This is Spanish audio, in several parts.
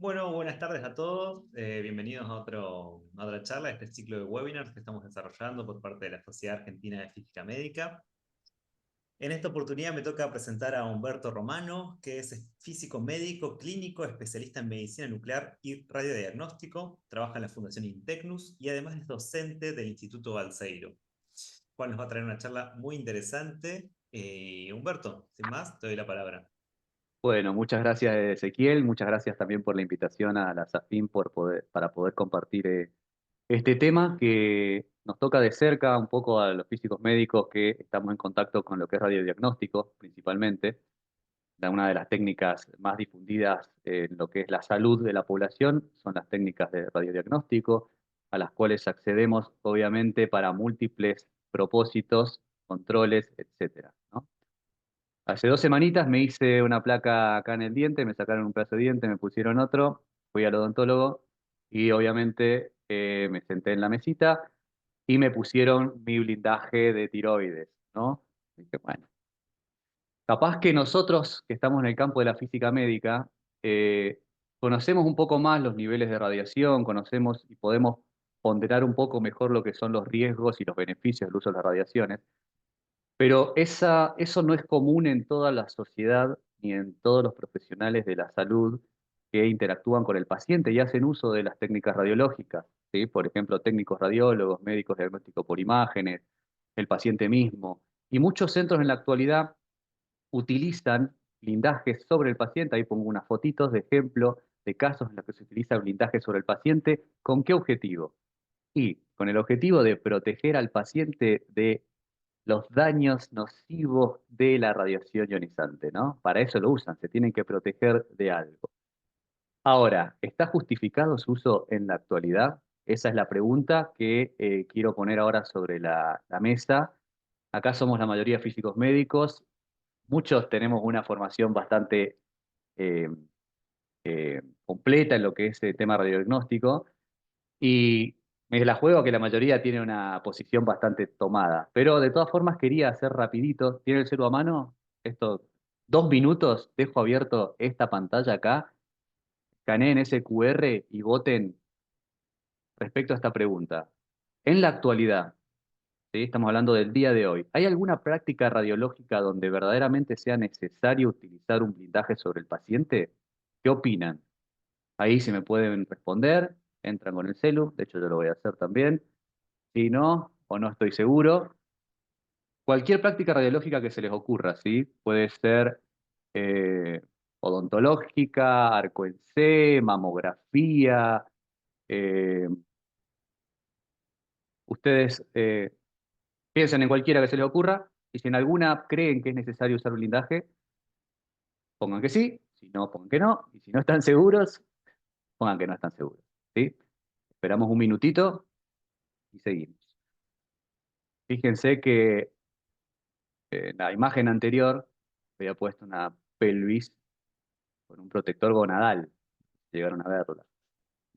Bueno, buenas tardes a todos. Bienvenidos a otra charla, este ciclo de webinars que estamos desarrollando por parte de la Sociedad Argentina de Física Médica. En esta oportunidad me toca presentar a Humberto Romano, que es físico médico, clínico, especialista en medicina nuclear y radiodiagnóstico, trabaja en la Fundación Intecnus y además es docente del Instituto Balseiro, cual nos va a traer una charla muy interesante. Humberto, sin más, te doy la palabra. Bueno, muchas gracias Ezequiel, muchas gracias también por la invitación a la SAFIN para poder compartir este tema que nos toca de cerca un poco a los físicos médicos que estamos en contacto con lo que es radiodiagnóstico principalmente, una de las técnicas más difundidas en lo que es la salud de la población son las técnicas de radiodiagnóstico, a las cuales accedemos obviamente para múltiples propósitos, controles, etcétera, ¿no? Hace 2 semanitas me hice una placa acá en el diente, me sacaron un pedazo de diente, me pusieron otro, fui al odontólogo y obviamente me senté en la mesita y me pusieron mi blindaje de tiroides, ¿no? Dije, bueno, capaz que nosotros que estamos en el campo de la física médica, conocemos un poco más los niveles de radiación, conocemos y podemos ponderar un poco mejor lo que son los riesgos y los beneficios del uso de las radiaciones. Pero eso no es común en toda la sociedad ni en todos los profesionales de la salud que interactúan con el paciente y hacen uso de las técnicas radiológicas, ¿sí? Por ejemplo, técnicos radiólogos, médicos de diagnóstico por imágenes, el paciente mismo. Y muchos centros en la actualidad utilizan blindajes sobre el paciente. Ahí pongo unas fotitos de ejemplo de casos en los que se utiliza blindaje sobre el paciente. ¿Con qué objetivo? Y con el objetivo de proteger al paciente de los daños nocivos de la radiación ionizante, ¿no? Para eso lo usan, se tienen que proteger de algo. Ahora, ¿está justificado su uso en la actualidad? Esa es la pregunta que quiero poner ahora sobre la mesa. Acá somos la mayoría físicos médicos, muchos tenemos una formación bastante eh, completa en lo que es el tema radiodiagnóstico, y me la juego que la mayoría tiene una posición bastante tomada. Pero de todas formas quería hacer rapidito. ¿Tiene el celu a mano? Esto, 2 minutos, dejo abierto esta pantalla acá, escaneen ese QR y voten respecto a esta pregunta. En la actualidad, ¿sí? Estamos hablando del día de hoy, ¿hay alguna práctica radiológica donde verdaderamente sea necesario utilizar un blindaje sobre el paciente? ¿Qué opinan? Ahí si me pueden responder, entran con el celu, de hecho yo lo voy a hacer también. Si no, o no estoy seguro, cualquier práctica radiológica que se les ocurra, ¿sí? Puede ser eh, odontológica, arco en C, mamografía. eh, Ustedes piensen en cualquiera que se les ocurra y si en alguna creen que es necesario usar blindaje, pongan que sí, si no, pongan que no, y si no están seguros, pongan que no están seguros, ¿sí? Esperamos un minutito y seguimos. Fíjense que en la imagen anterior había puesto una pelvis con un protector gonadal, llegaron a verla,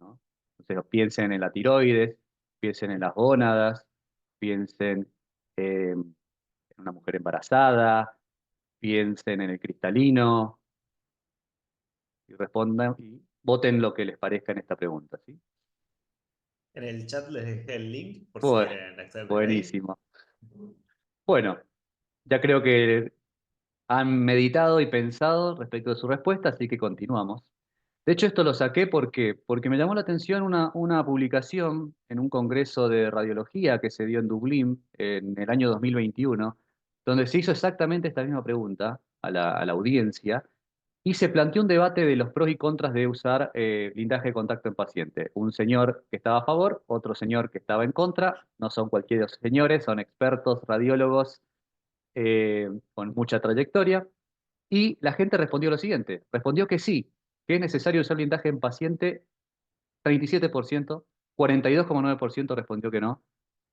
¿no? Entonces piensen en la tiroides, piensen en las gónadas, piensen en una mujer embarazada, piensen en el cristalino y respondan y voten lo que les parezca en esta pregunta, ¿sí? En el chat les dejé el link por si Bueno, quieren acceder desde ahí. buenísimo. Bueno, ya creo que han meditado y pensado respecto de su respuesta, así que continuamos. De hecho, esto lo saqué porque me llamó la atención una publicación en un congreso de radiología que se dio en Dublín en el año 2021, donde se hizo exactamente esta misma pregunta a la audiencia y se planteó un debate de los pros y contras de usar blindaje de contacto en paciente. Un señor que estaba a favor, otro señor que estaba en contra, no son cualquiera señores, son expertos radiólogos con mucha trayectoria. Y la gente respondió lo siguiente, respondió que sí, que es necesario usar blindaje en paciente, 37%, 42,9% respondió que no,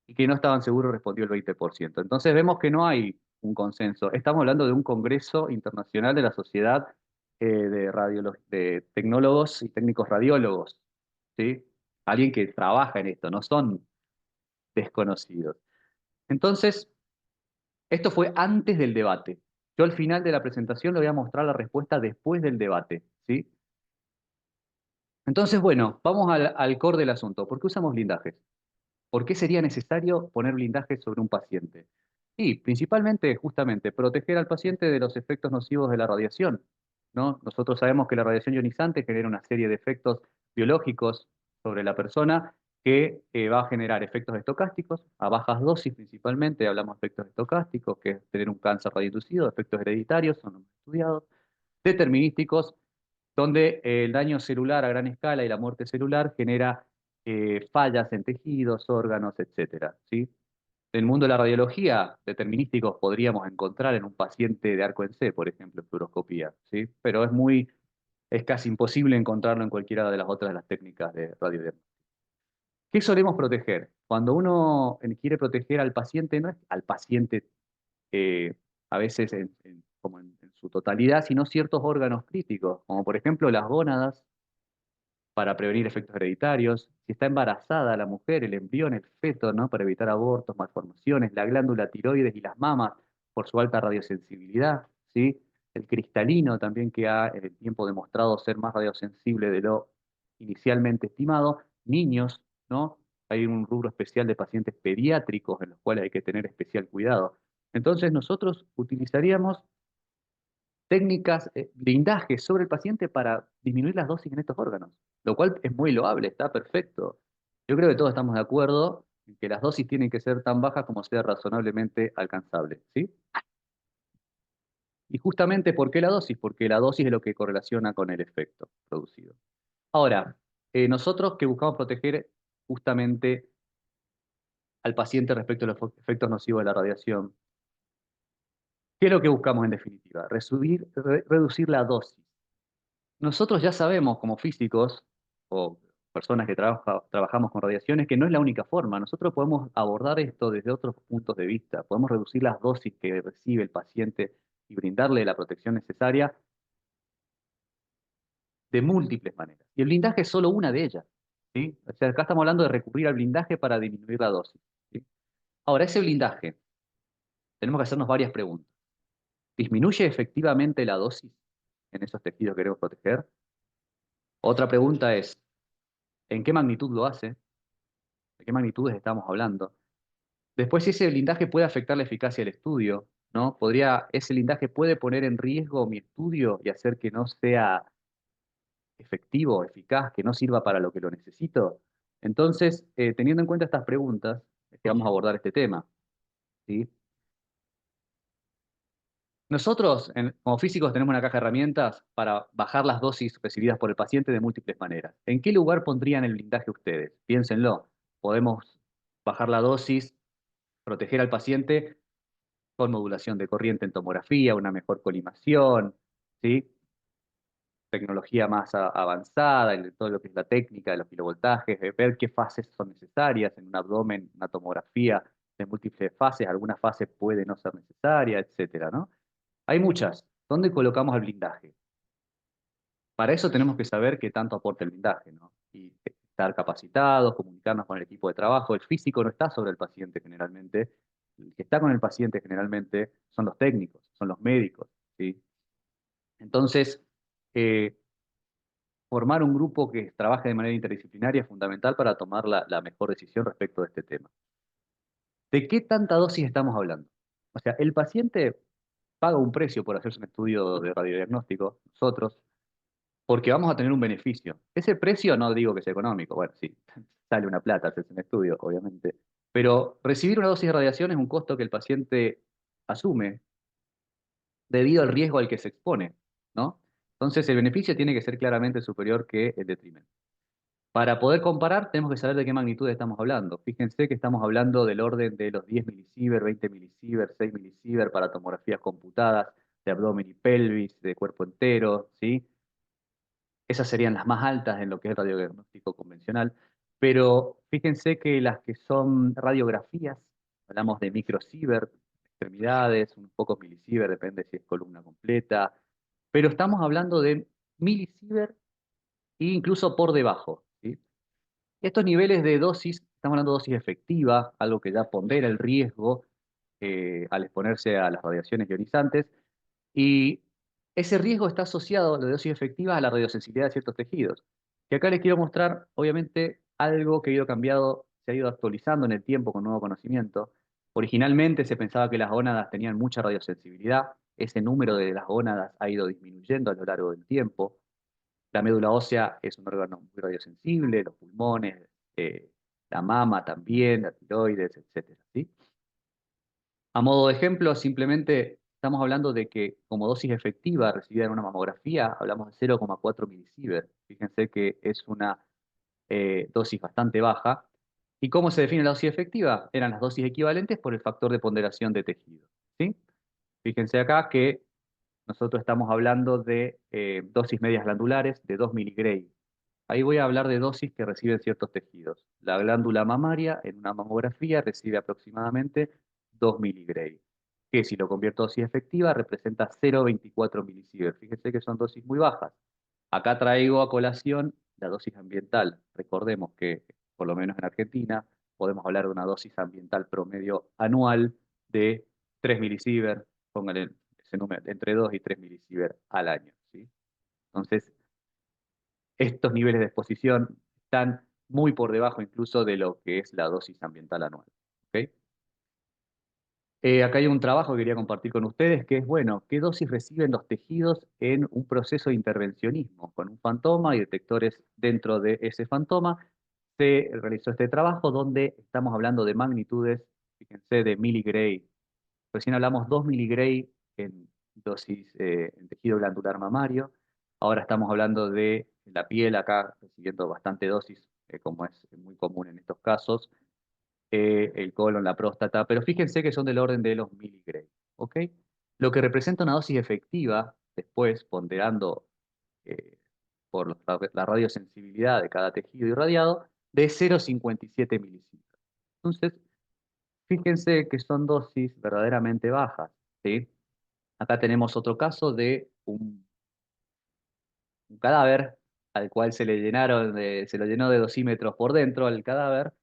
y que no estaban seguros respondió el 20%. Entonces vemos que no hay un consenso. Estamos hablando de un congreso internacional de la Sociedad de Tecnólogos y Técnicos Radiólogos, ¿sí? Alguien que trabaja en esto, no son desconocidos. Entonces, esto fue antes del debate. Yo al final de la presentación le voy a mostrar la respuesta después del debate, ¿sí? Entonces, bueno, vamos al core del asunto. ¿Por qué usamos blindajes? ¿Por qué sería necesario poner blindajes sobre un paciente? Y principalmente, justamente, proteger al paciente de los efectos nocivos de la radiación, ¿no? Nosotros sabemos que la radiación ionizante genera una serie de efectos biológicos sobre la persona que va a generar efectos estocásticos, a bajas dosis principalmente, hablamos de efectos estocásticos, que es tener un cáncer radioinducido, efectos hereditarios, son los más estudiados, determinísticos, donde el daño celular a gran escala y la muerte celular genera fallas en tejidos, órganos, etcétera, ¿sí? En el mundo de la radiología, determinísticos podríamos encontrar en un paciente de arco en C, por ejemplo, en fluoroscopía, ¿sí? Pero es casi imposible encontrarlo en cualquiera de las otras de las técnicas de radiodiagnóstico. ¿Qué solemos proteger? Cuando uno quiere proteger al paciente, no es al paciente eh, a veces como en su totalidad, sino ciertos órganos críticos, como por ejemplo las gónadas, para prevenir efectos hereditarios, si está embarazada la mujer, el embrión, el feto, ¿no? Para evitar abortos, malformaciones, la glándula tiroides y las mamas por su alta radiosensibilidad, ¿sí? El cristalino también que ha en el tiempo demostrado ser más radiosensible de lo inicialmente estimado, niños, ¿no? Hay un rubro especial de pacientes pediátricos en los cuales hay que tener especial cuidado. Entonces nosotros utilizaríamos técnicas, blindajes sobre el paciente para disminuir las dosis en estos órganos, lo cual es muy loable, está perfecto. Yo creo que todos estamos de acuerdo en que las dosis tienen que ser tan bajas como sea razonablemente alcanzable, ¿sí? Y justamente, ¿por qué la dosis? Porque la dosis es lo que correlaciona con el efecto producido. Ahora, nosotros que buscamos proteger justamente al paciente respecto a los efectos nocivos de la radiación, ¿qué es lo que buscamos en definitiva? Reducir la dosis. Nosotros ya sabemos como físicos o personas que trabajamos con radiaciones que no es la única forma. Nosotros podemos abordar esto desde otros puntos de vista. Podemos reducir las dosis que recibe el paciente y brindarle la protección necesaria de múltiples maneras. Y el blindaje es solo una de ellas, ¿sí? O sea, acá estamos hablando de recurrir al blindaje para disminuir la dosis, ¿sí? Ahora, ese blindaje, tenemos que hacernos varias preguntas. ¿Disminuye efectivamente la dosis en esos tejidos que queremos proteger? Otra pregunta es, ¿en qué magnitud lo hace? ¿De qué magnitudes estamos hablando? Después, si ese blindaje puede afectar la eficacia del estudio, ¿no? Ese blindaje puede poner en riesgo mi estudio y hacer que no sea efectivo, eficaz, que no sirva para lo que lo necesito. Entonces, teniendo en cuenta estas preguntas, es que vamos a abordar este tema, ¿sí? Nosotros, como físicos, tenemos una caja de herramientas para bajar las dosis recibidas por el paciente de múltiples maneras. ¿En qué lugar pondrían el blindaje ustedes? Piénsenlo. Podemos bajar la dosis, proteger al paciente con modulación de corriente en tomografía, una mejor colimación, ¿sí? Tecnología más avanzada, en todo lo que es la técnica de los kilovoltajes, de ver qué fases son necesarias en un abdomen, una tomografía de múltiples fases, alguna fase puede no ser necesaria, etcétera, ¿no? Hay muchas. ¿Dónde colocamos el blindaje? Para eso tenemos que saber qué tanto aporta el blindaje, ¿no? Y estar capacitados, comunicarnos con el equipo de trabajo. El físico no está sobre el paciente generalmente. El que está con el paciente generalmente son los técnicos, son los médicos, ¿sí? Entonces, eh, formar un grupo que trabaje de manera interdisciplinaria es fundamental para tomar la mejor decisión respecto de este tema. ¿De qué tanta dosis estamos hablando? O sea, el paciente paga un precio por hacerse un estudio de radiodiagnóstico, nosotros, porque vamos a tener un beneficio. Ese precio no digo que sea económico, bueno, sí, sale una plata hacerse un estudio, obviamente, pero recibir una dosis de radiación es un costo que el paciente asume debido al riesgo al que se expone, ¿no? Entonces el beneficio tiene que ser claramente superior que el detrimento. Para poder comparar, tenemos que saber de qué magnitud estamos hablando. Fíjense que estamos hablando del orden de los 10 milisievert, 20 milisievert, 6 milisievert para tomografías computadas de abdomen y pelvis, de cuerpo entero, ¿sí? Esas serían las más altas en lo que es radiodiagnóstico convencional. Pero fíjense que las que son radiografías, hablamos de microsievert, extremidades, unos pocos milisievert, depende si es columna completa, pero estamos hablando de milisievert e incluso por debajo, ¿sí? Estos niveles de dosis, estamos hablando de dosis efectiva, algo que ya pondera el riesgo al exponerse a las radiaciones ionizantes, y ese riesgo está asociado, la dosis efectiva, a la radiosensibilidad de ciertos tejidos. Que acá les quiero mostrar, obviamente, algo que ha ido cambiado, se ha ido actualizando en el tiempo con nuevo conocimiento. Originalmente se pensaba que las gónadas tenían mucha radiosensibilidad. Ese número de las gónadas ha ido disminuyendo a lo largo del tiempo. La médula ósea es un órgano muy radiosensible, los pulmones, eh, la mama también, la tiroides, etcétera, ¿sí? A modo de ejemplo, simplemente estamos hablando de que como dosis efectiva recibida en una mamografía, hablamos de 0,4 milisievert. Fíjense que es una dosis bastante baja. ¿Y cómo se define la dosis efectiva? Eran las dosis equivalentes por el factor de ponderación de tejido, ¿sí? Fíjense acá que nosotros estamos hablando de dosis medias glandulares de 2 miligray. Ahí voy a hablar de dosis que reciben ciertos tejidos. La glándula mamaria en una mamografía recibe aproximadamente 2 miligray, que si lo convierto a dosis efectiva representa 0,24 milisievert. Fíjense que son dosis muy bajas. Acá traigo a colación la dosis ambiental. Recordemos que, por lo menos en Argentina, podemos hablar de una dosis ambiental promedio anual de 3 milisievert, pónganle ese número, entre 2 y 3 milisievert al año, ¿sí? Entonces, estos niveles de exposición están muy por debajo incluso de lo que es la dosis ambiental anual, ¿ok? Acá hay un trabajo que quería compartir con ustedes, que es, bueno, ¿qué dosis reciben los tejidos en un proceso de intervencionismo? Con un fantoma y detectores dentro de ese fantoma, se realizó este trabajo donde estamos hablando de magnitudes, fíjense, de miligray. Recién hablamos 2 miligray en dosis en tejido glandular mamario. Ahora estamos hablando de la piel acá, recibiendo bastante dosis, como es muy común en estos casos, el colon, la próstata, pero fíjense que son del orden de los miligray, ¿ok? Lo que representa una dosis efectiva, después ponderando eh, por la radiosensibilidad de cada tejido irradiado, de 0,57 milisievert. Entonces, fíjense que son dosis verdaderamente bajas, ¿sí? Acá tenemos otro caso de un cadáver al cual se lo llenó de dosímetros por dentro al cadáver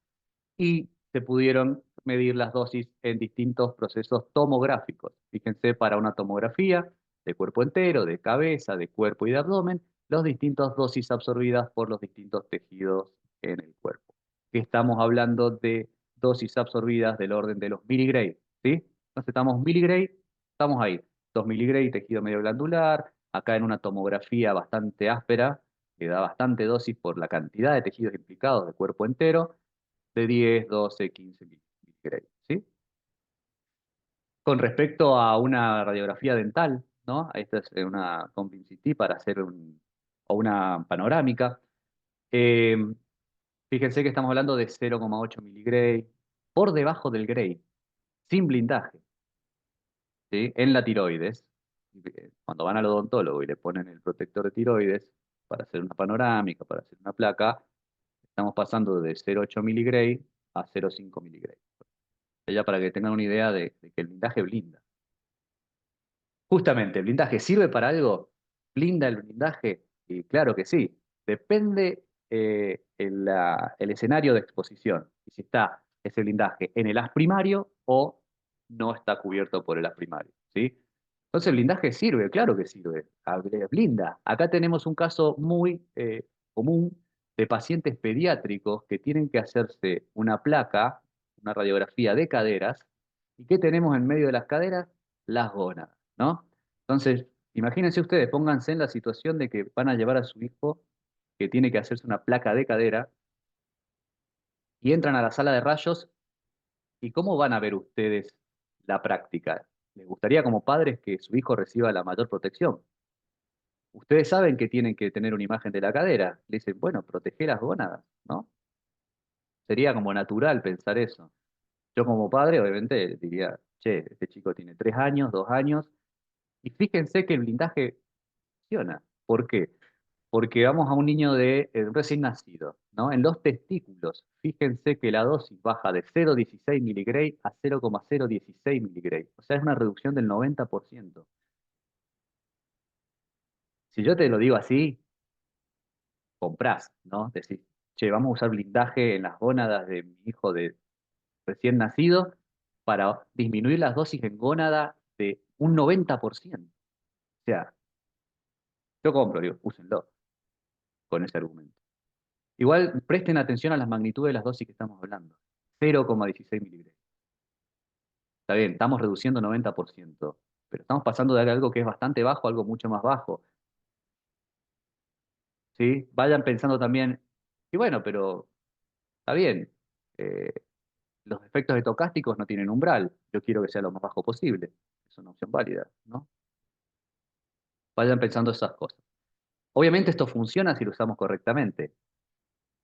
y se pudieron medir las dosis en distintos procesos tomográficos. Fíjense, para una tomografía de cuerpo entero, de cabeza, de cuerpo y de abdomen, las distintas dosis absorbidas por los distintos tejidos en el cuerpo. Que estamos hablando de dosis absorbidas del orden de los miligray, ¿sí? Entonces estamos miligray, estamos ahí. 2 miligray tejido medio glandular, acá en una tomografía bastante áspera, que da bastante dosis por la cantidad de tejidos implicados de cuerpo entero, de 10, 12, 15 miligray, ¿sí? Con respecto a una radiografía dental, ¿no? Esta es una Compin CT para hacer o una panorámica. Eh, Fíjense que estamos hablando de 0,8 miligray, por debajo del gray, sin blindaje, ¿sí? En la tiroides. Cuando van al odontólogo y le ponen el protector de tiroides para hacer una panorámica, para hacer una placa, estamos pasando de 0,8 miligray a 0,5 miligray. Ya para que tengan una idea de que el blindaje blinda. Justamente, ¿el blindaje sirve para algo? ¿Blinda el blindaje? Y claro que sí. Depende el escenario de exposición. Y si está ese blindaje en el haz primario o no está cubierto por el haz primario, ¿sí? Entonces el blindaje sirve, claro que sirve. Blinda. Acá tenemos un caso muy común de pacientes pediátricos que tienen que hacerse una placa, una radiografía de caderas. ¿Y qué tenemos en medio de las caderas? Las gónadas, ¿no? Entonces, imagínense ustedes, pónganse en la situación de que van a llevar a su hijo que tiene que hacerse una placa de cadera y entran a la sala de rayos. ¿Y cómo van a ver ustedes la práctica? ¿Les gustaría como padres que su hijo reciba la mayor protección? Ustedes saben que tienen que tener una imagen de la cadera. Le dicen, bueno, protege las gónadas, ¿no? Sería como natural pensar eso. Yo como padre, obviamente, diría, che, este chico tiene 3 años, 2 años, y fíjense que el blindaje funciona. ¿Por qué? Porque vamos a un niño de recién nacido, ¿no? En los testículos, fíjense que la dosis baja de 0,16 miligray a 0,016 miligray. O sea, es una reducción del 90%. Si yo te lo digo así, comprás, ¿no? Decís, che, vamos a usar blindaje en las gónadas de mi hijo de recién nacido para disminuir las dosis en gónada de un 90%. O sea, yo compro, digo, úsenlo con ese argumento. Igual presten atención a las magnitudes de las dosis que estamos hablando. 0,16 miligramos. Está bien, estamos reduciendo 90%, pero estamos pasando de algo que es bastante bajo a algo mucho más bajo. ¿Sí? Vayan pensando también, y bueno, pero está bien, eh, los efectos estocásticos no tienen umbral. Yo quiero que sea lo más bajo posible. Es una opción válida, ¿no? Vayan pensando esas cosas. Obviamente esto funciona si lo usamos correctamente.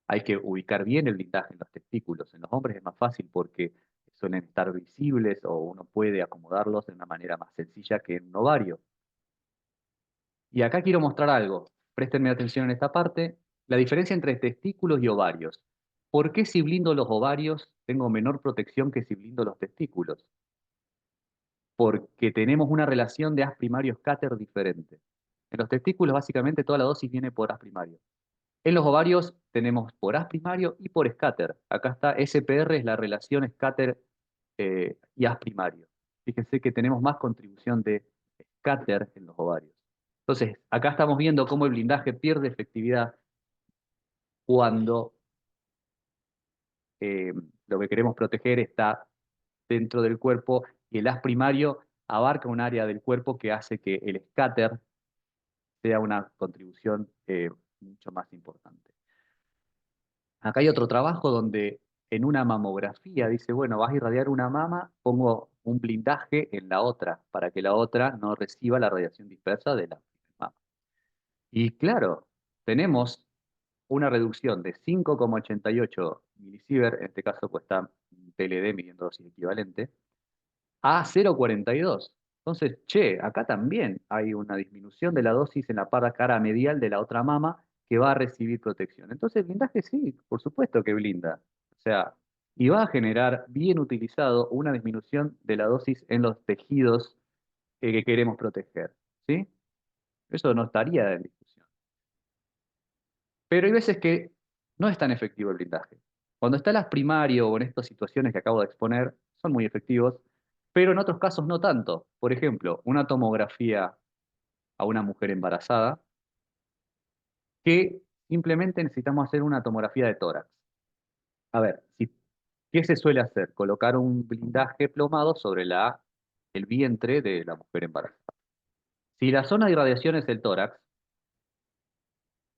Hay que ubicar bien el blindaje en los testículos. En los hombres es más fácil porque suelen estar visibles o uno puede acomodarlos de una manera más sencilla que en un ovario. Y acá quiero mostrar algo. Préstenme atención en esta parte. La diferencia entre testículos y ovarios. ¿Por qué si blindo los ovarios tengo menor protección que si blindo los testículos? Porque tenemos una relación de As primario scatter diferente. En los testículos básicamente toda la dosis viene por As primario. En los ovarios tenemos por As primario y por scatter. Acá está SPR, es la relación scatter y As primario. Fíjense que tenemos más contribución de scatter en los ovarios. Entonces, acá estamos viendo cómo el blindaje pierde efectividad cuando eh, lo que queremos proteger está dentro del cuerpo y el As primario abarca un área del cuerpo que hace que el scatter sea una contribución mucho más importante. Acá hay otro trabajo donde en una mamografía dice, bueno, vas a irradiar una mama, pongo un blindaje en la otra para que la otra no reciba la radiación dispersa de la mama. Y claro, tenemos una reducción de 5,88 milisievert, en este caso pues está TLD midiendo dosis equivalente, a 0,42. Entonces, che, acá también hay una disminución de la dosis en la cara medial de la otra mama que va a recibir protección. Entonces, el blindaje sí, por supuesto que blinda. O sea, y va a generar, bien utilizado, una disminución de la dosis en los tejidos que queremos proteger. ¿Sí? Eso no estaría en discusión. Pero hay veces que no es tan efectivo el blindaje. Cuando está las primario o en estas situaciones que acabo de exponer, son muy efectivos, pero en otros casos no tanto. Por ejemplo, una tomografía a una mujer embarazada, que simplemente necesitamos hacer una tomografía de tórax. A ver, ¿qué se suele hacer? Colocar un blindaje plomado sobre el vientre de la mujer embarazada. Si la zona de irradiación es el tórax,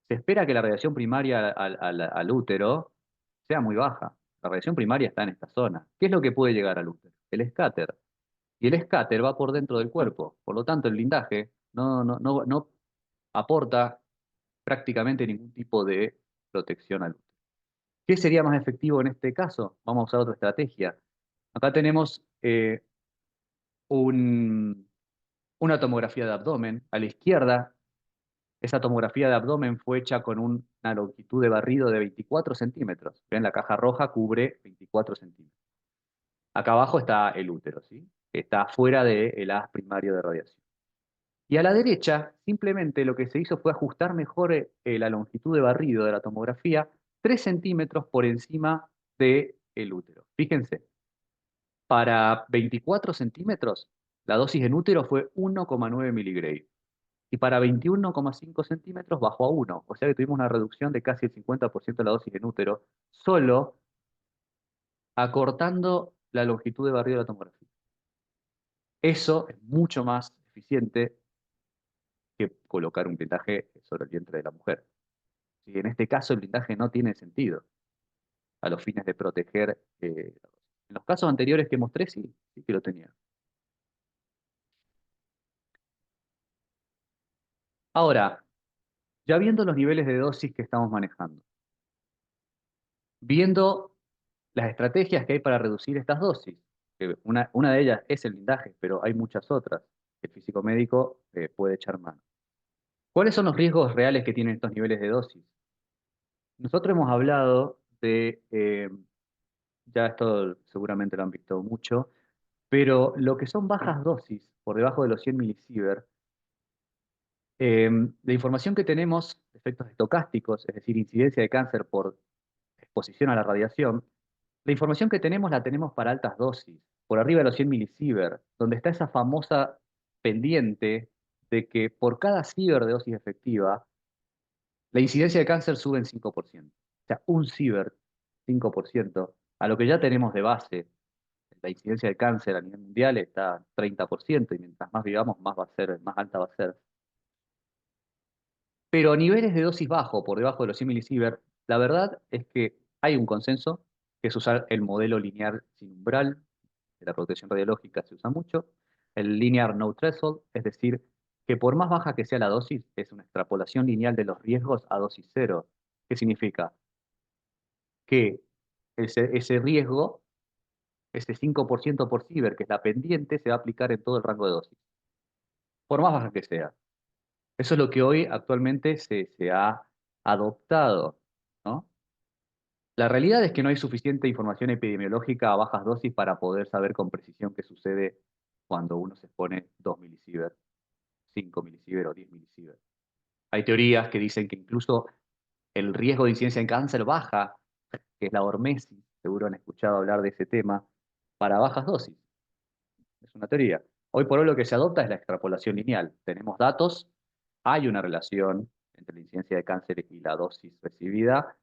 se espera que la radiación primaria al útero sea muy baja. La radiación primaria está en esta zona. ¿Qué es lo que puede llegar al útero? El escáter. Y el escáter va por dentro del cuerpo. Por lo tanto, el blindaje no aporta prácticamente ningún tipo de protección al útero. ¿Qué sería más efectivo en este caso? Vamos a usar otra estrategia. Acá tenemos un- una tomografía de abdomen. A la izquierda, esa tomografía de abdomen fue hecha con una longitud de barrido de 24 centímetros. Ven, la caja roja cubre 24 centímetros. Acá abajo está el útero, ¿sí? Está fuera del haz primario de radiación. Y a la derecha, simplemente lo que se hizo fue ajustar mejor la longitud de barrido de la tomografía 3 centímetros por encima del útero. Fíjense, para 24 centímetros, la dosis en útero fue 1,9 miligramos. Y para 21,5 centímetros bajó a 1. O sea que tuvimos una reducción de casi el 50% de la dosis en útero, solo acortando la longitud de barrido de la tomografía. Eso es mucho más eficiente que colocar un blindaje sobre el vientre de la mujer. Y en este caso el blindaje no tiene sentido a los fines de proteger. En los casos anteriores que mostré, sí, sí que lo tenía. Ahora, ya viendo los niveles de dosis que estamos manejando, viendo las estrategias que hay para reducir estas dosis, que una de ellas es el blindaje, pero hay muchas otras que el físico médico puede echar mano. ¿Cuáles son los riesgos reales que tienen estos niveles de dosis? Nosotros hemos hablado ya esto seguramente lo han visto mucho, pero lo que son bajas dosis, por debajo de los 100 milisievert, la información que tenemos, efectos estocásticos, es decir, incidencia de cáncer por exposición a la radiación, la información que tenemos la tenemos para altas dosis, por arriba de los 100 milisievert, donde está esa famosa pendiente de que por cada ciber de dosis efectiva, la incidencia de cáncer sube en 5%. sea, un ciber, 5%, a lo que ya tenemos de base. La incidencia de cáncer a nivel mundial está 30% y mientras más vivamos, más va a ser, más alta va a ser. Pero a niveles de dosis bajo, por debajo de los 100 milisievert, la verdad es que hay un consenso, que es usar el modelo lineal sin umbral, de la protección radiológica se usa mucho, el linear no threshold, es decir, que por más baja que sea la dosis, es una extrapolación lineal de los riesgos a dosis cero. ¿Qué significa? Que ese riesgo, ese 5% por ciber, que es la pendiente, se va a aplicar en todo el rango de dosis, por más baja que sea. Eso es lo que hoy actualmente se ha adoptado, ¿no? La realidad es que no hay suficiente información epidemiológica a bajas dosis para poder saber con precisión qué sucede cuando uno se expone 2 milisievert, 5 milisievert o 10 milisievert. Hay teorías que dicen que incluso el riesgo de incidencia en cáncer baja, que es la hormesis, seguro han escuchado hablar de ese tema, para bajas dosis. Es una teoría. Hoy por hoy lo que se adopta es la extrapolación lineal. Tenemos datos, hay una relación entre la incidencia de cáncer y la dosis recibida,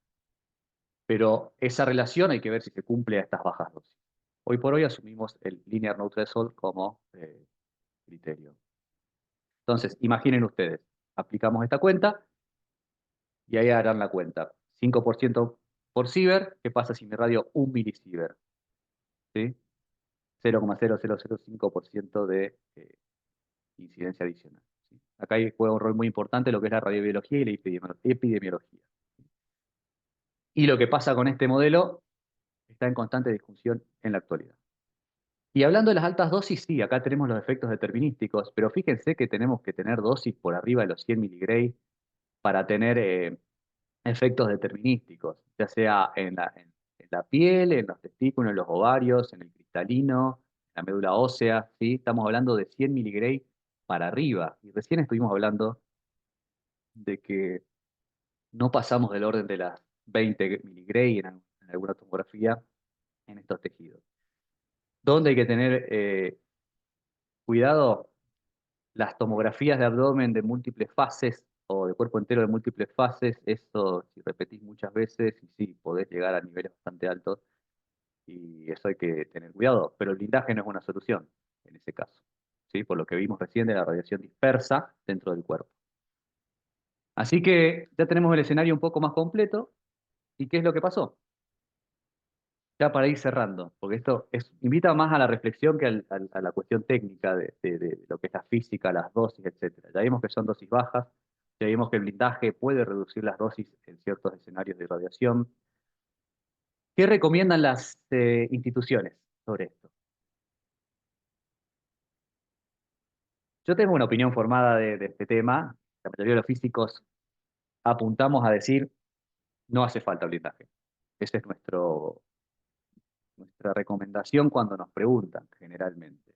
pero esa relación hay que ver si se cumple a estas bajas dosis. Hoy por hoy asumimos el linear no threshold como criterio. Entonces, imaginen ustedes, aplicamos esta cuenta y ahí harán la cuenta. 5% por ciber, ¿qué pasa si me radio 1 milisievert? ¿Sí? 0,0005% de incidencia adicional. ¿Sí? Acá juega un rol muy importante lo que es la radiobiología y la epidemiología. Y lo que pasa con este modelo está en constante discusión en la actualidad. Y hablando de las altas dosis, sí, acá tenemos los efectos determinísticos, pero fíjense que tenemos que tener dosis por arriba de los 100 miligray para tener efectos determinísticos, ya sea en la piel, en los testículos, en los ovarios, en el cristalino, en la médula ósea, ¿sí? Estamos hablando de 100 miligray para arriba. Y recién estuvimos hablando de que no pasamos del orden de las 20 miligray en alguna tomografía en estos tejidos. ¿Dónde hay que tener cuidado? Las tomografías de abdomen de múltiples fases o de cuerpo entero de múltiples fases, eso si repetís muchas veces, y sí, podés llegar a niveles bastante altos, y eso hay que tener cuidado. Pero el blindaje no es una solución en ese caso, ¿sí? Por lo que vimos recién de la radiación dispersa dentro del cuerpo. Así que ya tenemos el escenario un poco más completo. ¿Y qué es lo que pasó? Ya para ir cerrando, porque esto invita más a la reflexión que a la cuestión técnica de lo que es la física, las dosis, etcétera. Ya vimos que son dosis bajas, ya vimos que el blindaje puede reducir las dosis en ciertos escenarios de radiación. ¿Qué recomiendan las instituciones sobre esto? Yo tengo una opinión formada de este tema. La mayoría de los físicos apuntamos a decir, no hace falta blindaje. Esa es nuestra recomendación cuando nos preguntan, generalmente.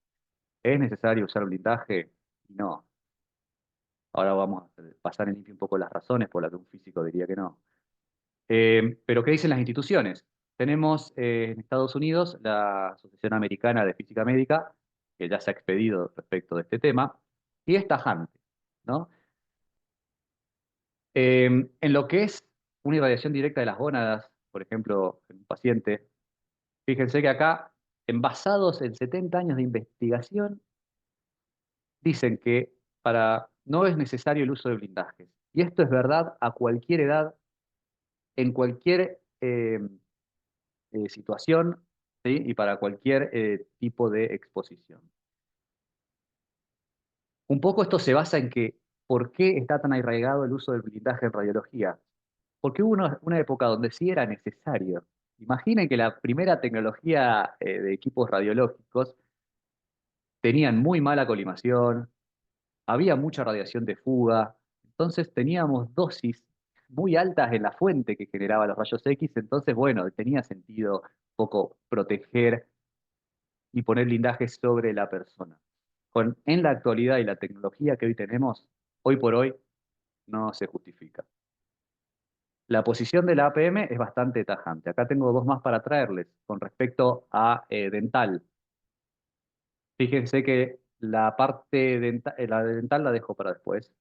¿Es necesario usar blindaje? No. Ahora vamos a pasar en limpio un poco las razones por las que un físico diría que no. Pero ¿qué dicen las instituciones? Tenemos en Estados Unidos la Asociación Americana de Física Médica, que ya se ha expedido respecto de este tema, y es tajante, ¿no? En lo que es una irradiación directa de las gónadas, por ejemplo, en un paciente, fíjense que acá, basados en 70 años de investigación, dicen que no es necesario el uso de blindajes. Y esto es verdad a cualquier edad, en cualquier situación, ¿sí? Y para cualquier tipo de exposición. Un poco esto se basa en que, ¿por qué está tan arraigado el uso del blindaje en radiología? Porque hubo una época donde sí era necesario. Imaginen que la primera tecnología de equipos radiológicos tenían muy mala colimación, había mucha radiación de fuga, entonces teníamos dosis muy altas en la fuente que generaba los rayos X, entonces bueno, tenía sentido un poco proteger y poner blindaje sobre la persona. En la actualidad y la tecnología que hoy tenemos, hoy por hoy, no se justifica. La posición de la APM es bastante tajante. Acá tengo dos más para traerles con respecto a dental. Fíjense que la parte la de dental la dejo para después.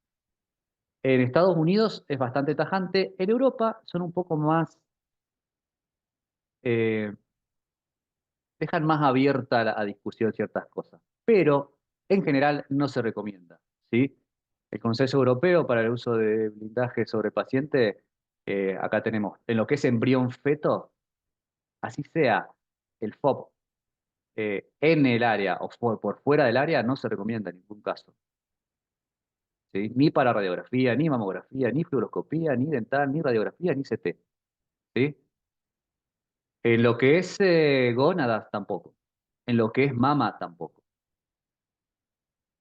En Estados Unidos es bastante tajante. En Europa son un poco más eh, dejan más abierta a discusión ciertas cosas, pero en general no se recomienda, ¿sí? El Consenso Europeo para el uso de blindaje sobre paciente, acá tenemos, en lo que es embrión feto, así sea el FOB en el área o por fuera del área, no se recomienda en ningún caso, ¿sí? Ni para radiografía, ni mamografía, ni fluoroscopía, ni dental, ni radiografía, ni CT, ¿sí? En lo que es gónadas, tampoco. En lo que es mama, tampoco.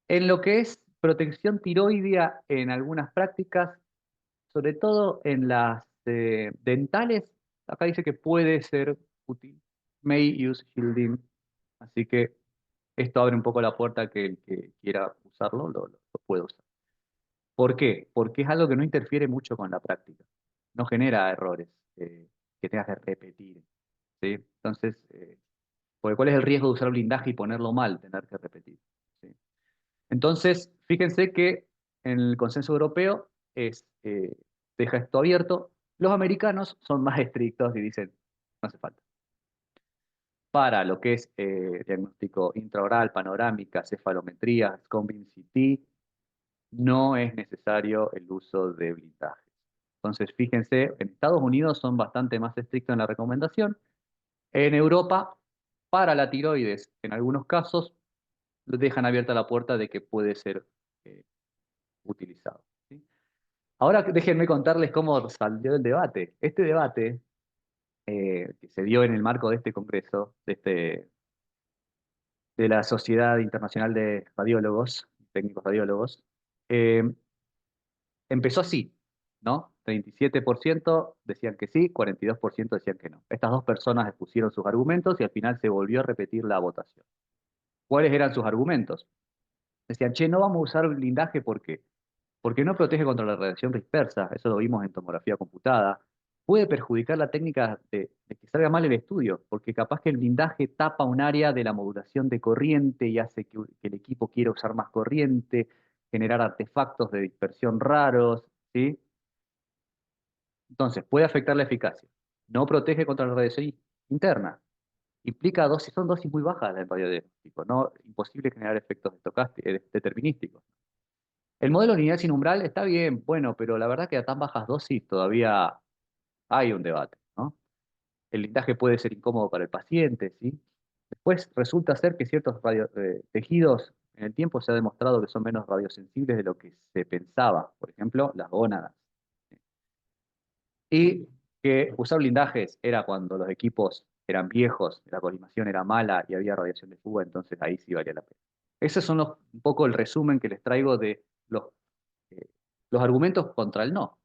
En lo que es protección tiroidea, en algunas prácticas, sobre todo en las dentales, acá dice que puede ser útil. May use shielding. Así que esto abre un poco la puerta a que el que quiera usarlo lo pueda usar. ¿Por qué? Porque es algo que no interfiere mucho con la práctica. No genera errores que tengas que repetir, ¿sí? Entonces, porque ¿cuál es el riesgo de usar blindaje y ponerlo mal, tener que repetir? ¿Sí? Entonces, fíjense que en el consenso europeo deja esto abierto. Los americanos son más estrictos y dicen, no hace falta. Para lo que es diagnóstico intraoral, panorámica, cefalometría, Combin CT, no es necesario el uso de blindaje. Entonces, fíjense, en Estados Unidos son bastante más estrictos en la recomendación. En Europa, para la tiroides, en algunos casos, dejan abierta la puerta de que puede ser eh, utilizado, ¿sí? Ahora déjenme contarles cómo salió el debate. Este debate que se dio en el marco de este congreso, de la Sociedad Internacional de Radiólogos, técnicos radiólogos, eh, empezó así, ¿no? 37% decían que sí, 42% decían que no. Estas dos personas expusieron sus argumentos y al final se volvió a repetir la votación. ¿Cuáles eran sus argumentos? Decían, che, no vamos a usar blindaje porque no protege contra la radiación dispersa, eso lo vimos en tomografía computada. Puede perjudicar la técnica de que salga mal el estudio, porque capaz que el blindaje tapa un área de la modulación de corriente y hace que el equipo quiera usar más corriente, generar artefactos de dispersión raros, ¿sí? Entonces, puede afectar la eficacia. No protege contra la radiación interna. Implica dosis, son dosis muy bajas del radiodiagnóstico, ¿no? Imposible generar efectos determinísticos. El modelo lineal sin umbral está bien, bueno, pero la verdad que a tan bajas dosis todavía hay un debate, ¿no? El blindaje puede ser incómodo para el paciente, ¿sí? Después resulta ser que ciertos tejidos en el tiempo se ha demostrado que son menos radiosensibles de lo que se pensaba, por ejemplo, las gónadas. Y que usar blindajes era cuando los equipos eran viejos, la colimación era mala y había radiación de fuga, entonces ahí sí valía la pena. Esos son un poco el resumen que les traigo de eh, los argumentos contra el no.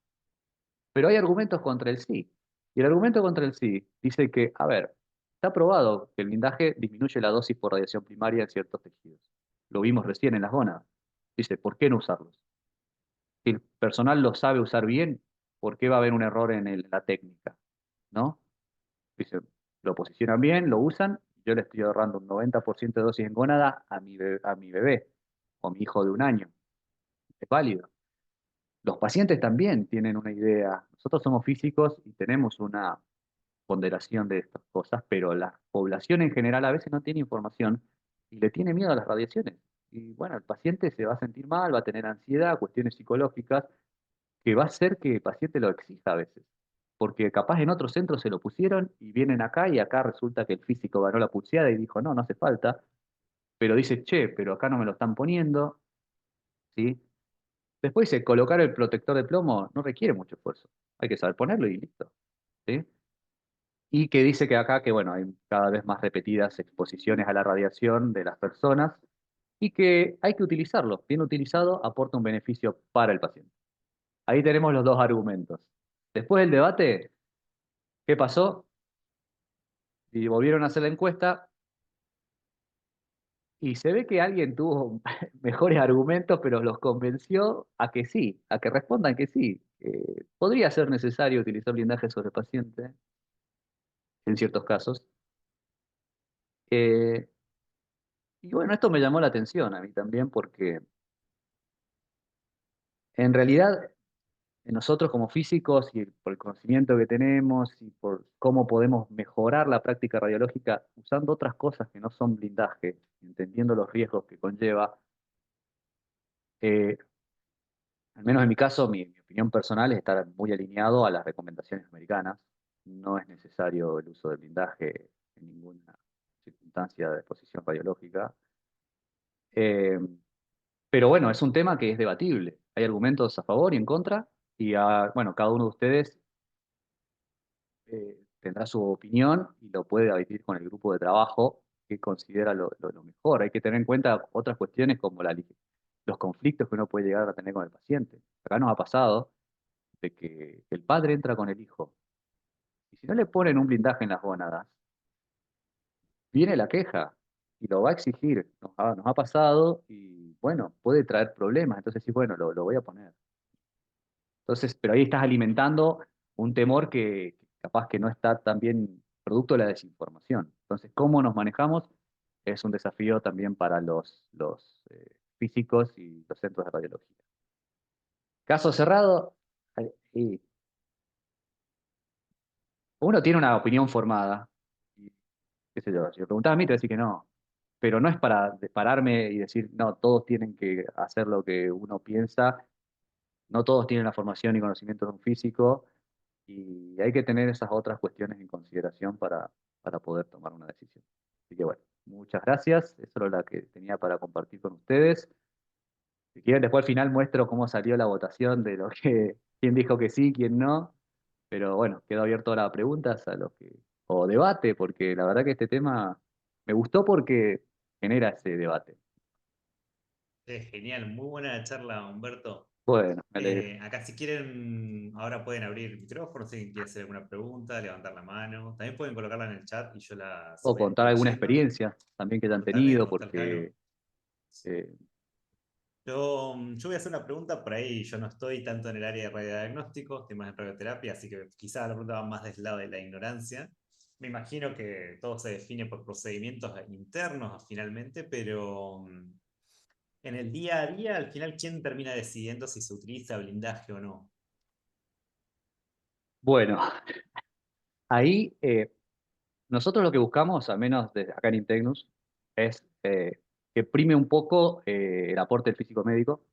Pero hay argumentos contra el sí. Y el argumento contra el sí dice que, a ver, está probado que el blindaje disminuye la dosis por radiación primaria en ciertos tejidos. Lo vimos recién en las gónadas. Dice, ¿por qué no usarlos? Si el personal lo sabe usar bien, ¿por qué va a haber un error en la técnica? ¿No? Dice, lo posicionan bien, lo usan, yo le estoy ahorrando un 90% de dosis en gónada a mi bebé o a mi hijo de 1 año. Es válido. Los pacientes también tienen una idea. Nosotros somos físicos y tenemos una ponderación de estas cosas, pero la población en general a veces no tiene información y le tiene miedo a las radiaciones. Y bueno, el paciente se va a sentir mal, va a tener ansiedad, cuestiones psicológicas, que va a hacer que el paciente lo exija a veces. Porque capaz en otros centros se lo pusieron y vienen acá y acá resulta que el físico ganó la pulseada y dijo, no, no hace falta. Pero dice, che, pero acá no me lo están poniendo, ¿sí? Después dice, colocar el protector de plomo no requiere mucho esfuerzo. Hay que saber ponerlo y listo, ¿sí? Y que dice que acá, que bueno, hay cada vez más repetidas exposiciones a la radiación de las personas y que hay que utilizarlo. Bien utilizado, aporta un beneficio para el paciente. Ahí tenemos los dos argumentos. Después del debate, ¿qué pasó? Y volvieron a hacer la encuesta y se ve que alguien tuvo mejores argumentos, pero los convenció a que sí, a que respondan que sí. Podría ser necesario utilizar blindaje sobre paciente en ciertos casos. Eh, y bueno, esto me llamó la atención a mí también porque en realidad nosotros como físicos y por el conocimiento que tenemos y por cómo podemos mejorar la práctica radiológica usando otras cosas que no son blindaje, entendiendo los riesgos que conlleva, eh, al menos en mi caso, mi opinión personal es estar muy alineado a las recomendaciones americanas. No es necesario el uso del blindaje en ninguna circunstancia de exposición radiológica. Eh, pero bueno, es un tema que es debatible. Hay argumentos a favor y en contra, y bueno, cada uno de ustedes tendrá su opinión y lo puede debatir con el grupo de trabajo que considera lo mejor. Hay que tener en cuenta otras cuestiones como los conflictos que uno puede llegar a tener con el paciente. Acá nos ha pasado de que el padre entra con el hijo y si no le ponen un blindaje en las gónadas, viene la queja y lo va a exigir. Nos ha pasado y bueno, puede traer problemas. Entonces sí, bueno, lo voy a poner. Entonces, pero ahí estás alimentando un temor que capaz que no está tan bien producto de la desinformación. Entonces, ¿cómo nos manejamos? Es un desafío también para los físicos y los centros de radiología. Caso cerrado, y uno tiene una opinión formada, y qué sé yo, si me preguntás a mí te voy a decir que no, pero no es para pararme y decir, no, todos tienen que hacer lo que uno piensa, no todos tienen la formación y conocimiento de un físico, y hay que tener esas otras cuestiones en consideración para poder tomar una decisión. Así que bueno, muchas gracias. Eso era lo que tenía para compartir con ustedes. Si quieren, después al final muestro cómo salió la votación de lo que, quién dijo que sí, quién no. Pero bueno, quedo abierto ahora a preguntas, o debate, porque la verdad que este tema me gustó porque genera ese debate. Genial, muy buena charla, Humberto. Bueno, me alegro. Acá si quieren, ahora pueden abrir el micrófono, si alguien quiere hacer alguna pregunta, levantar la mano. También pueden colocarla en el chat y yo las O voy, contar voy alguna leyendo. experiencia también que hayan O también, tenido, como está el Jano. porque eh, Yo voy a hacer una pregunta, por ahí yo no estoy tanto en el área de radiodiagnóstico, estoy más en radioterapia, así que quizás la pregunta va más del lado de la ignorancia. Me imagino que todo se define por procedimientos internos finalmente, pero en el día a día, al final, ¿quién termina decidiendo si se utiliza blindaje o no? bueno, ahí nosotros lo que buscamos, al menos desde acá en Integnus, es que prime un poco el aporte del físico médico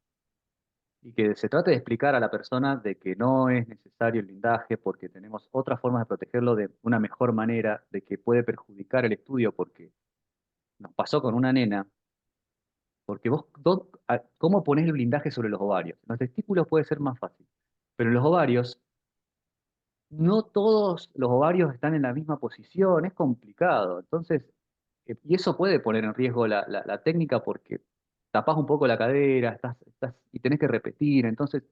y que se trate de explicar a la persona de que no es necesario el blindaje porque tenemos otras formas de protegerlo de una mejor manera, de que puede perjudicar el estudio porque nos pasó con una nena, porque ¿cómo pones el blindaje sobre los ovarios? En los testículos puede ser más fácil, pero en los ovarios no todos los ovarios están en la misma posición, es complicado. Entonces, y eso puede poner en riesgo la técnica porque tapás un poco la cadera, y tenés que repetir. Entonces,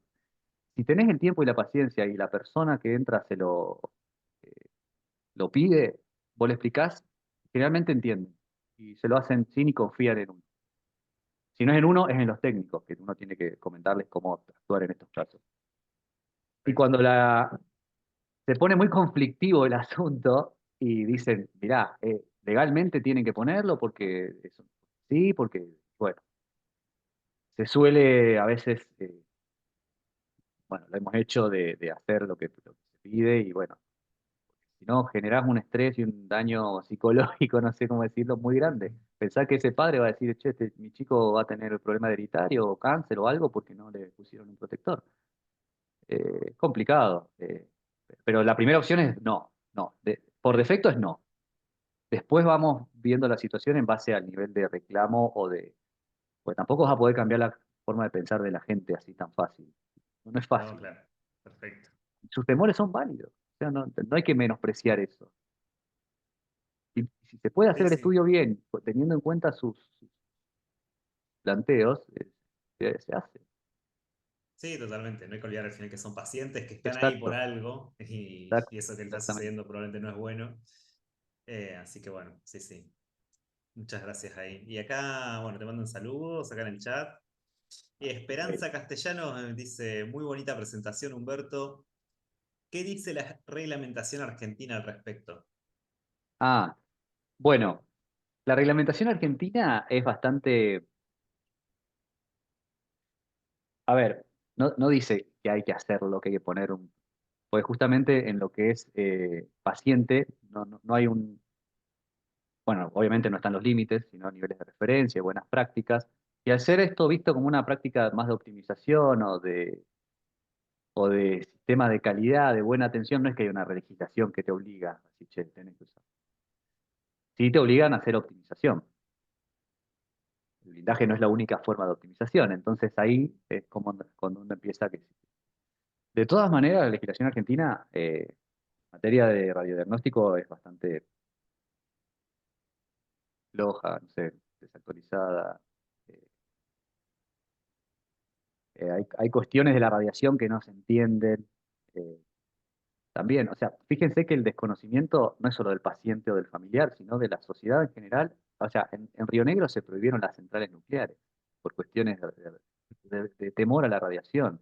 si tenés el tiempo y la paciencia y la persona que entra eh, lo pide, vos le explicás, generalmente entienden y se lo hacen sin y confían en uno. Si no es en uno, es en los técnicos, que uno tiene que comentarles cómo actuar en estos casos. Y Perfecto. cuando se pone muy conflictivo el asunto y dicen, mirá, legalmente tienen que ponerlo porque sí, porque, bueno, se suele a veces, bueno, lo hemos hecho de hacer lo que se pide y bueno, si no, generás un estrés y un daño psicológico, no sé cómo decirlo, muy grande. Pensá que ese padre va a decir, che, mi chico va a tener problema hereditario o cáncer o algo porque no le pusieron un protector. Complicado. Pero la primera opción es no, no. Por defecto es no. Después vamos viendo la situación en base al nivel de reclamo pues tampoco vas a poder cambiar la forma de pensar de la gente así tan fácil. No es No, fácil. claro. Perfecto. Sus temores son válidos. O sea, no hay que menospreciar eso. Y si se puede hacer Sí, el sí. estudio bien, pues, teniendo en cuenta sus planteos, se hace. Sí, totalmente. No hay que olvidar al final que son pacientes que están ahí por Exacto, algo y eso que les está exactamente. sucediendo probablemente no es bueno. Así que bueno, sí, sí. Muchas gracias ahí. Y acá, bueno, te mandan saludos acá en el chat. Ok. Esperanza Castellanos dice, muy bonita presentación, Humberto. ¿Qué dice la reglamentación argentina al respecto? Ah, bueno, la reglamentación argentina es bastante, a ver, no dice que hay que hacerlo, que hay que poner un... Pues justamente en lo que es paciente, no hay un... Bueno, obviamente no están los límites, sino niveles de referencia, buenas prácticas. Y al ser esto visto como una práctica más de optimización o de sistema de calidad, de buena atención, no es que hay una legislación que te obliga, así, che, tenés que usar. Sí te obligan a hacer optimización. El blindaje no es la única forma de optimización, entonces ahí es como cuando uno empieza que... De todas maneras, la legislación argentina en materia de radiodiagnóstico es bastante floja, no sé, desactualizada. Eh, hay cuestiones de la radiación que no se entienden. eh, También, o sea, fíjense que el desconocimiento no es solo del paciente o del familiar, sino de la sociedad en general. O sea, en Río Negro se prohibieron las centrales nucleares por cuestiones de temor a la radiación.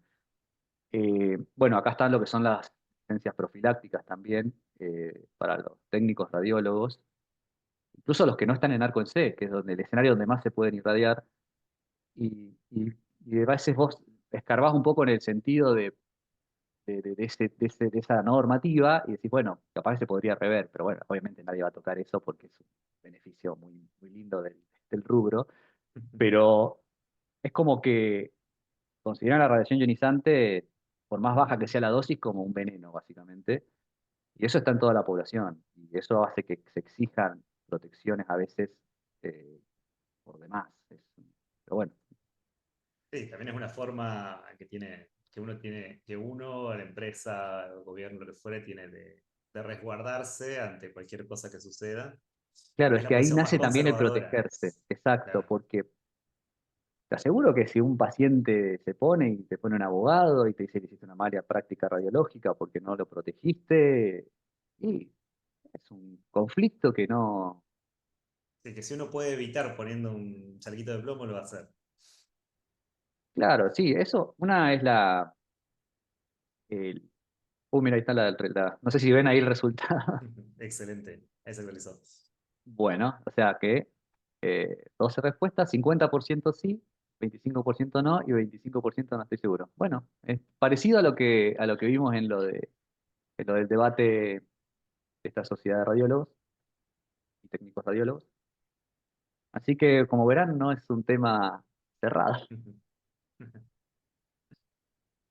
Bueno, acá están lo que son las licencias profilácticas también para los técnicos radiólogos, incluso los que no están en arco en C, que es donde el escenario donde más se pueden irradiar, y a veces vos escarbás un poco en el sentido de esa normativa y decís, bueno, capaz que se podría rever, pero bueno, obviamente nadie va a tocar eso porque es un beneficio muy, muy lindo del rubro, pero es como que consideran la radiación ionizante, por más baja que sea la dosis, como un veneno, básicamente, y eso está en toda la población, y eso hace que se exijan protecciones a veces eh, por demás. Pero bueno, Sí, también es una forma que uno, la empresa, el gobierno, lo que fuere, tiene de resguardarse ante cualquier cosa que suceda. claro, Es es la que ahí posición más nace también el conservadora. protegerse, exacto, Claro. porque te aseguro que si un paciente se pone y te pone un abogado y te dice que hiciste una mala práctica radiológica porque no lo protegiste, y es un conflicto que no... Sí, que si uno puede evitar poniendo un chalequito de plomo, lo va a hacer. Claro, sí, eso, una es la... el- mira, ahí está no sé si ven ahí el resultado. Excelente. Ahí se actualizó. Bueno, o sea que 12 respuestas, 50% sí, 25% no y 25% no estoy seguro. Bueno, es parecido a lo que vimos en lo del debate de esta sociedad de radiólogos y técnicos radiólogos. Así que, como verán, no es un tema cerrado.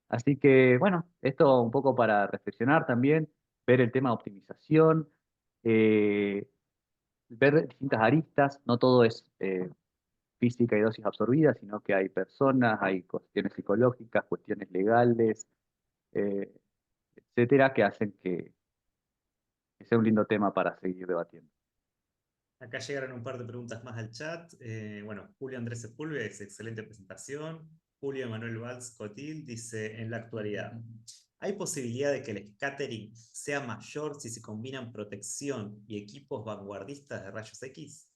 Así que, bueno, esto un poco para reflexionar también, ver el tema de optimización, eh, ver distintas aristas, no todo es física y dosis absorbida, sino que hay personas, hay cuestiones psicológicas, cuestiones legales, eh, etcétera, que hacen que sea un lindo tema para seguir debatiendo. Acá llegaron un par de preguntas más al chat. Bueno, Julio Andrés Sepúlveda dice, excelente presentación. Julio Emanuel Valls Cotil dice, en la actualidad, ¿hay posibilidad de que el scattering sea mayor si se combinan protección y equipos vanguardistas de rayos X?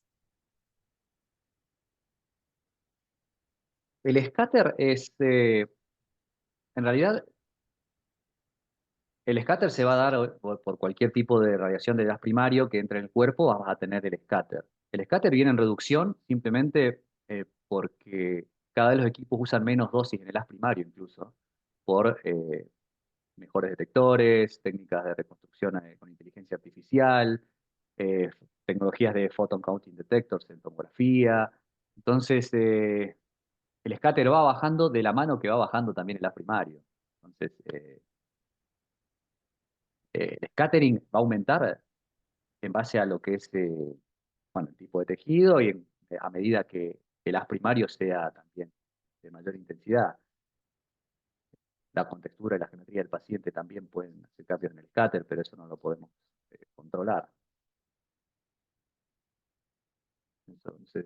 El scatter en realidad, el scatter se va a dar por cualquier tipo de radiación de gas primario que entre en el cuerpo, vas a tener el scatter. El scatter viene en reducción simplemente porque cada vez los equipos usan menos dosis en el gas primario incluso, por mejores detectores, técnicas de reconstrucción con inteligencia artificial, eh, tecnologías de photon counting detectors en tomografía. Entonces, el scatter va bajando de la mano que va bajando también el gas primario. Entonces, el scattering va a aumentar en base a lo que es bueno, el tipo de tejido y a medida que el haz primario sea también de mayor intensidad. La contextura y la geometría del paciente también pueden hacer cambios en el scatter, pero eso no lo podemos controlar. Entonces,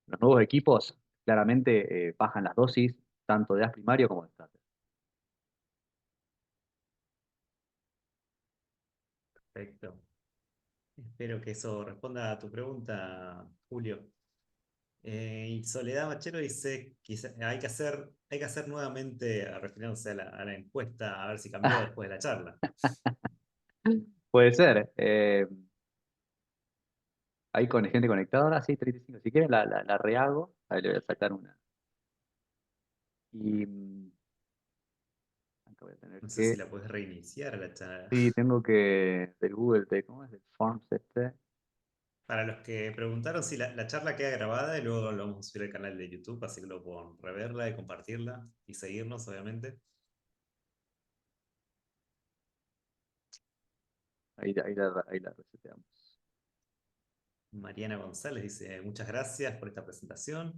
los nuevos equipos claramente bajan las dosis tanto de haz primario como de scatter. Perfecto. Espero que eso responda a tu pregunta, Julio. Y Soledad Machero dice que hay que hacer nuevamente, refiriéndose a la encuesta, a ver si cambió después de la charla. Puede ser. Ahí con gente conectada, ahora sí, 35. Si quieren la rehago, ahí le voy a sacar una. Y voy a tener No sé si que... la puedes reiniciar a la charla. Sí, tengo que... Del Google, ¿cómo es? Del Forms este. Para los que preguntaron, si la charla queda grabada y luego lo vamos a subir al canal de YouTube, así que lo pueden reverla y compartirla y seguirnos, obviamente. Ahí la reseteamos. Mariana González dice, muchas gracias por esta presentación.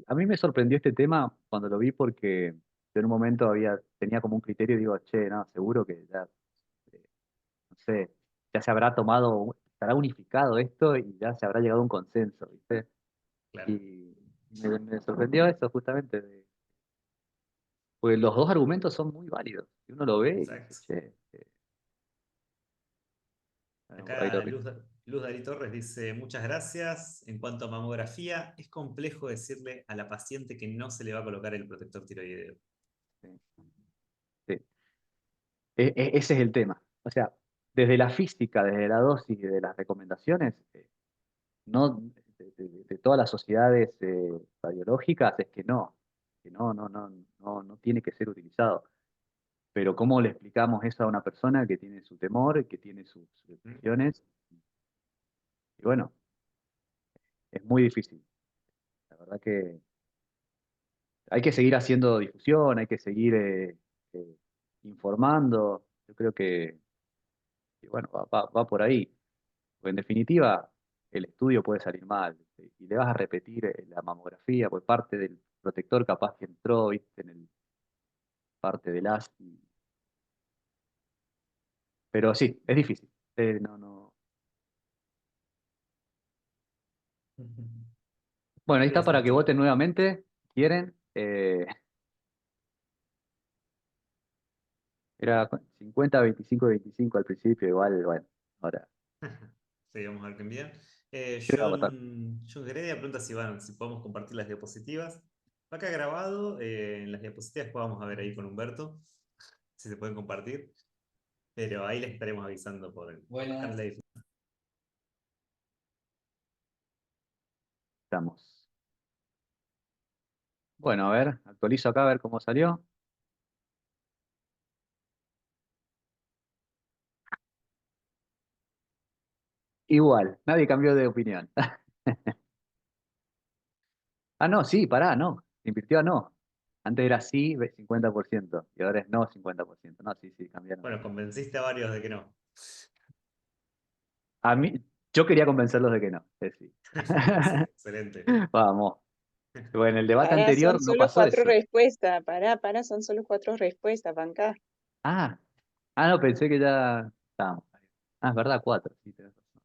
A mí me sorprendió este tema cuando lo vi porque yo en un momento tenía como un criterio y digo, che, no, seguro que ya, eh, no sé, ya se habrá tomado, estará unificado esto y ya se habrá llegado a un consenso, ¿viste? Claro, Y me sorprendió eso justamente, porque los dos argumentos son muy válidos. Y uno lo ve y dice, exacto. che, bueno, por ahí Acá Luz Dari Torres dice, muchas gracias. En cuanto a mamografía, es complejo decirle a la paciente que no se le va a colocar el protector tiroideo. sí, sí. Ese es el tema. O sea, desde la física, desde la dosis y de las recomendaciones, no, de todas las sociedades radiológicas es que no tiene que ser utilizado. Pero ¿cómo le explicamos eso a una persona que tiene su temor, que tiene sus ¿Mm? restricciones? Y bueno, es muy difícil. La verdad que hay que seguir haciendo difusión, hay que seguir eh, informando. Yo creo que, bueno, va por ahí. Porque en definitiva, el estudio puede salir mal, ¿viste? Y le vas a repetir la mamografía, pues parte del protector capaz que entró, ¿viste? En el parte del ASI. Pero sí, es difícil. No, no. Bueno, ahí está Tiene para que sentido. voten nuevamente. ¿Quieren? Era 50, 25, 25 al principio, igual, bueno, ahora. Sí, vamos a ver qué envían. ¿Qué va a votar? John Heredia pregunta si podemos compartir las diapositivas. Va acá grabado, en las diapositivas que vamos a ver ahí con Humberto, si se pueden compartir, pero ahí les estaremos avisando por el canal de difusión. Estamos. Bueno, a ver, actualizo acá a ver cómo salió. Igual, nadie cambió de opinión. Ah, no, sí, pará, no. Se invirtió a no. Antes era sí, 50%, y ahora es no 50%. No, sí, sí, cambiaron de Bueno, opinión. convenciste a varios de que no. A mí, yo quería convencerlos de que no, sí. Sí, excelente. Vamos. Bueno, en el debate Pará, son anterior no solo pasó cuatro eso. respuestas. Pará, son solo cuatro respuestas, Panca. Ah, no, pensé que ya estábamos. Ah, es verdad, cuatro, sí, tenés razón.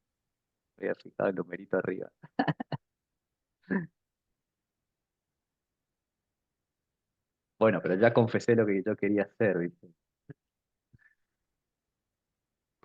Había fijado el numerito arriba. Bueno, pero ya confesé lo que yo quería hacer, ¿viste?